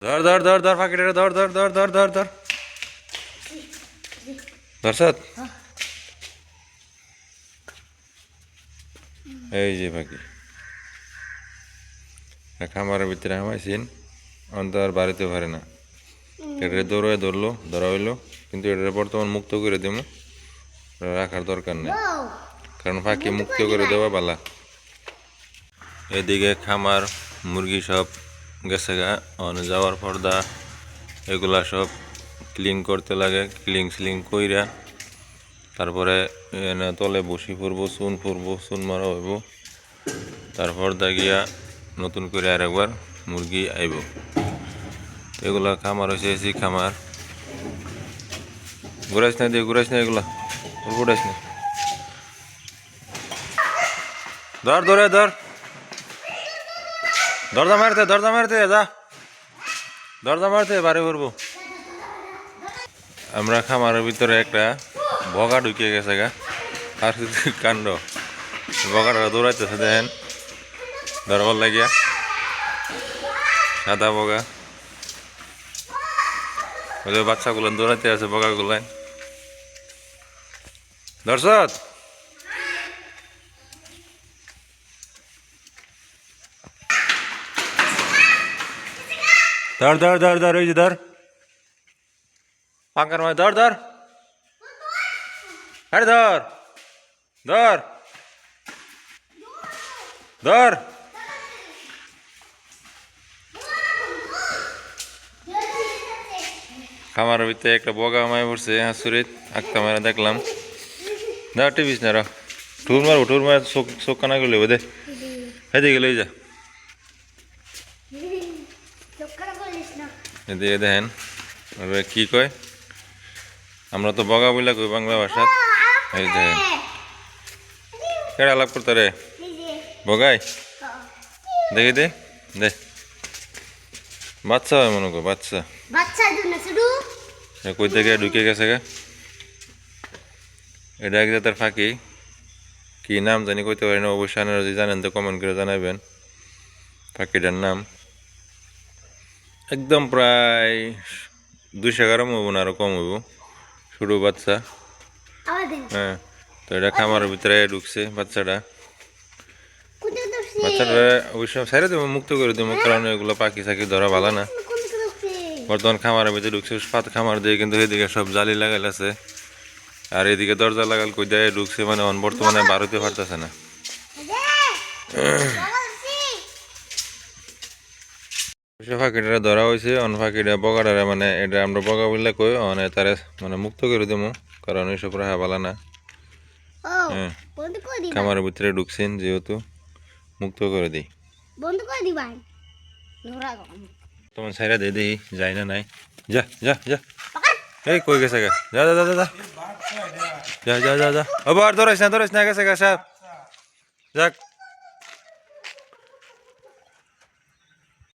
ধর ধর ধর ধর পাখিটা ধর ধর ধর ধর ধর ধর ধরছত এই যে পাখি খামারের ভিতরে হামাইছেন অন্তর বাড়িতে পারে না এটা দৌড়ায় ধরলো ধরা হইলো কিন্তু এটা বর্তমান মুক্ত করে দেবো রাখার দরকার নেই কারণ পাখি মুক্ত করে দেওয়া বালা এদিকে খামার মুরগি সব গেছে গা যাওয়ার পর্দা এগুলা সব ক্লিন করতে লাগে ক্লিন স্লিং কইরা তারপরে এনে তলে বসি পড়বো চুন মারা হইব তারপর গিয়া নতুন করে আর একবার মুরগি আইব এগুলা খামার হয়েছে এসি খামার ঘুরাইস না দিয়ে ঘুরাইস না এগুলা ঘুরাইস না ধর ধরে ধর দরজা মারতে যা দরজা মারতে বাড়ি পড়বো আমরা খামারের ভিতরে একটা বগা ঢুকিয়ে গেছে গা আর কাণ্ড বগাটা দৌড়াইতেছে দেখেন ধরবার লাগিয়া সাদা বগা ওই বাচ্চাগুলো দৌড়াইতে আছে বগাগুলাই দর্শক ধর ধর ধর ধর ওই যে ধর পাঙ্কার মায় ধর ধর আরে ধর ধর ধর খামারের ভিতরে একটা বগা মায় পড়ছে হাসুরিত আঁকতা মারা দেখলাম না টিভিস না ঠুর মার চোখ কানা করলে দে এদিকে লই যা এদিকে দেখেন কি কয় আমরা তো বগা বইলা কই বাংলা ভাষা এই দেখেন কেডা আলাপ করতে রে বগাই দেখি দে দে বাচ্চা হয় মনে কর বাচ্চা কই থেকে ঢুকে গেছে গা এটা এক জাতের ফাঁকি কি নাম জানি কইতে পারি না অবশ্যই আপনারা যদি জানেন তো কমেন্ট করে জানাবেন পাখিটার নাম একদম প্রায় 200 গ্রাম হইব না আরো কম হইব ছোট বাচ্চা হ্যাঁ তো এটা খামারের ভিতরে ঢুকছে বাচ্চাটা অবশ্যই ছেড়ে দেবো মুক্ত করে দেবো কারণ এগুলো পাখি সাকি ধরা ভালো না বর্তমান খামারের ভিতরে ঢুকছে পাত খামার দিয়ে কিন্তু এদিকে সব জালি লাগাইল আছে আর এদিকে দরজা লাগাল কই দেয় ঢুকছে মানে বর্তমানে বাড়িতে পারতেছে না পাখিটা ধরা হয়েছে অন পাখিটা বগাটারে মানে এটা আমরা বগা বললে কই মানে তারে মানে মুক্ত করে দেবো কারণ এইসব রাখা ভালো না হ্যাঁ খামারের ভিতরে ঢুকছেন যেহেতু মুক্ত করে দিই তোমার ছাইরা দিয়ে দিই যাই না নাই যা যা যা এই কই গেছে গা যা যা যা যা যা যা যা যা আবার ধরাইস না গেছে গা সাহেব যাক